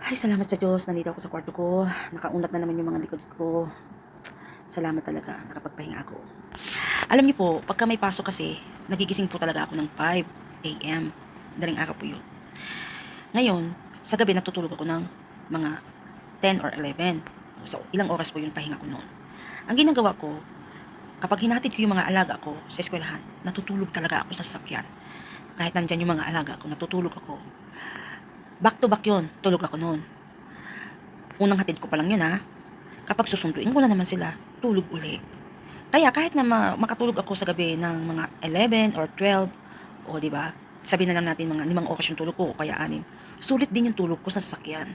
Ay, salamat sa Diyos. Nandito ako sa kwarto ko. Nakaunat na naman yung mga likod ko. Salamat talaga. Nakapagpahinga ako. Alam niyo po, pagka may pasok kasi, nagigising po talaga ako ng 5 a.m. Daling araw po yun. Ngayon, sa gabi natutulog ako ng mga 10 or 11. So, ilang oras po yung pahinga ko noon. Ang ginagawa ko, kapag hinatid ko yung mga alaga ko sa eskwelahan, natutulog talaga ako sa sasakyan. Kahit nandyan yung mga alaga ko, natutulog ako. Back to back yun, tulog ako noon. Unang hatid ko pa lang yun ha. Kapag susunduin ko na naman sila, tulog uli. Kaya kahit na makatulog ako sa gabi ng mga 11 or 12, o di ba? Sabihin na lang natin mga 5 oras yung tulog ko o kaya 6. Sulit din yung tulog ko sa sasakyan.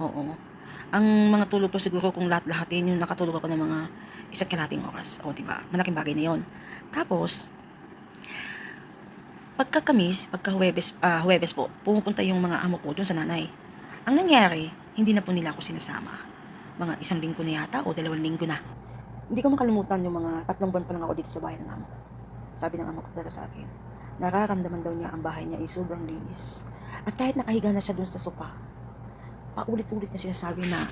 Oo. Ang mga tulog ko siguro kung lahat-lahatin yung nakatulog ako ng mga 1.5 oras. O di ba? Malaking bagay na yon. Tapos, pagka Huwebes po, pumupunta yung mga amo ko dun sa nanay. Ang nangyari, hindi na po nila ako sinasama. Mga 1 linggo na yata o 2 linggo na. Hindi ko makalimutan yung mga 3 buwan pa lang ako dito sa bahay ng amo ko. Sabi ng amo ko talaga sa akin, nararamdaman daw niya ang bahay niya ay sobrang linis. At kahit nakahiga na siya dun sa sopa, paulit-ulit niya sinasabi na,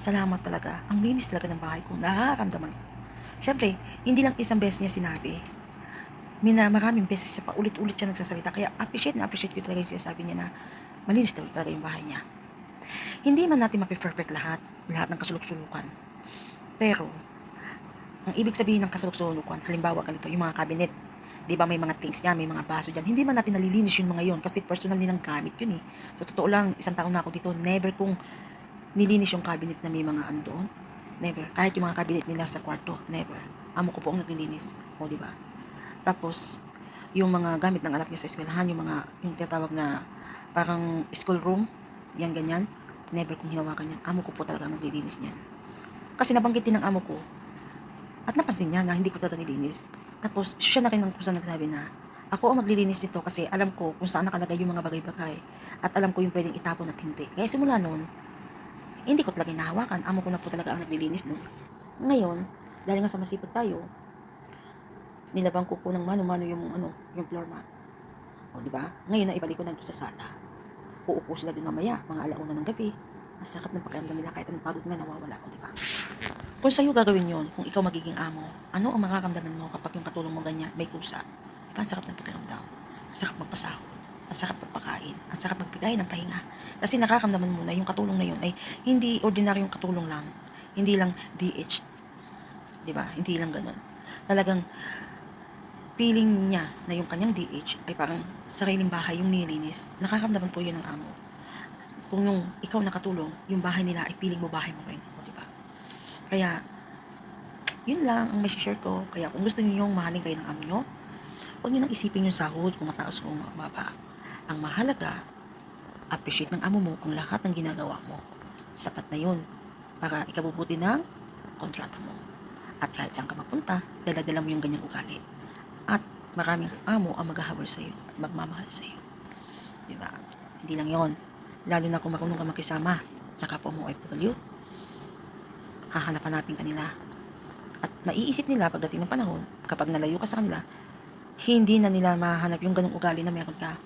salamat talaga, ang linis talaga ng bahay ko, nararamdaman ko. Siyempre, hindi lang isang beses niya sinabi, maraming beses siya paulit-ulit siya nagsasalita, kaya appreciate ko talaga yung sinasabi niya na malinis daw talaga yung bahay niya. Hindi man natin mapi-perfect lahat ng kasuluk-sulukan. Pero, ang ibig sabihin ng kasuluk-sulukan, halimbawa ganito, yung mga cabinet, di ba may mga things niya, may mga baso dyan, hindi man natin nalilinis yung mga yon kasi personal nilang gamit yun eh. So, totoo lang, 1 taon na ako dito, never kong nilinis yung cabinet na may mga andoon. Never. Kahit yung mga cabinet nila sa kwarto, never. Amo ko po ang naglilinis. O, di ba? Tapos, yung mga gamit ng anak niya sa eskwelahan, yung tinatawag na parang school room, yan ganyan, never kong hinawakan yan. Amo ko po talaga ang naglilinis niyan. Kasi nabanggit din ng amo ko, at napansin niya na hindi ko talaga nilinis. Tapos, siya na rin ang kusa nagsabi na, ako ang maglilinis nito kasi alam ko kung saan nakalagay yung mga bagay-bagay. At alam ko yung pwedeng itapon at hindi. Kaya simula noon, hindi ko talaga nahawakan. Amo ko na po talaga ang naglilinis noon. Ngayon, dahil nga sa masipag tayo, nilabang ko po ng mano-mano yung floor mat. O, di ba? Ngayon na ibalik ko na doon sa sala. Uupo sila din mamaya, mga 1:00 ng gabi. Ang sakit ng pakiramdam nila kahit anong pagod nga nawawala ko, di ba? Kung sa'yo gagawin yon, kung ikaw magiging amo, ano ang makakamdaman mo kapag yung katulong mo ganyan, may kusa? Diba, ang sakit ng pakiramdam. Ang sakit magpasahod. Ang sakit magpakain. Ang sakit magbigay ng pahinga. Kasi nakakamdaman mo na yung katulong na yun ay hindi ordinaryong katulong lang. Hindi lang DH. Diba? Hindi lang ganun. Talagang feeling niya na yung kanyang DH ay parang sariling bahay yung nilinis. Nakakamdaman po yun ng amo. Kung yung ikaw nakatulong, yung bahay nila ay feeling mo bahay mo rin. Diba? Kaya, yun lang ang may share ko. Kaya kung gusto niyo yung mahalin kayo ng amo nyo, huwag nyo nang isipin yung sahod kung mataas o mababa. Ang mahalaga, appreciate ng amo mo ang lahat ng ginagawa mo. Sapat na yun para ikabubuti ng kontrata mo. At kahit saan ka mapunta, dala-dala mo yung ganyang ugali. At maraming amo ang maghahabol sa iyo at magmamahal sa iyo. Diba? Hindi lang yon. Lalo na kung marunong ka makisama sa kapwa mo OFW, hahanap-hanapin ka nila. At maiisip nila pagdating ng panahon, kapag nalayo ka sa kanila, hindi na nila mahanap yung ganung ugali na meron ka.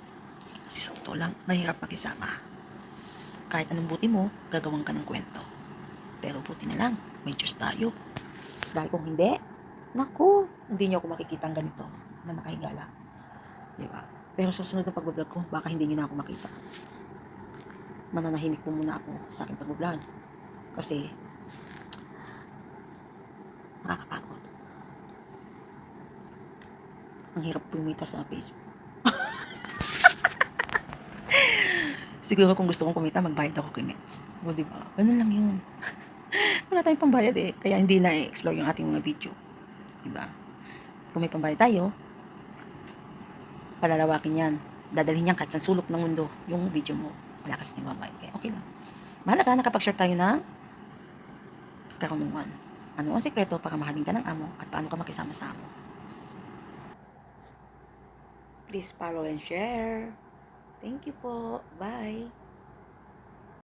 Kasi sa totoo lang, mahirap makisama. Kahit anong buti mo, gagawin ka ng kwento. Pero buti na lang, may Diyos tayo. Dahil kung hindi, naku, hindi niyo ako makikita ang ganito na nakahiga lang. Diba? Pero sa sunod na pag-vlog ko, baka hindi niyo na ako makita. Mananahimik po muna ako sa aking pag-vlog. Kasi, nakakapagod. Ang hirap pumita sa Facebook. Siguro kung gusto kong kumita, magbayad ako kay Mets. O, diba? Ganun lang yun. Wala tayong pambayad eh. Kaya hindi na i-explore yung ating mga video. Diba? Kung may pambayad tayo, palalawakin yan. Dadalhin yan kahit sa sulok ng mundo yung video mo. Wala kasi tayong pambayad. Kaya okay lang. Mahalaga, nakapag-share tayo ng karunungan. Ano ang sekreto para mahalin ka ng amo at paano ka makisama sa amo? Please follow and share. Thank you po. Bye.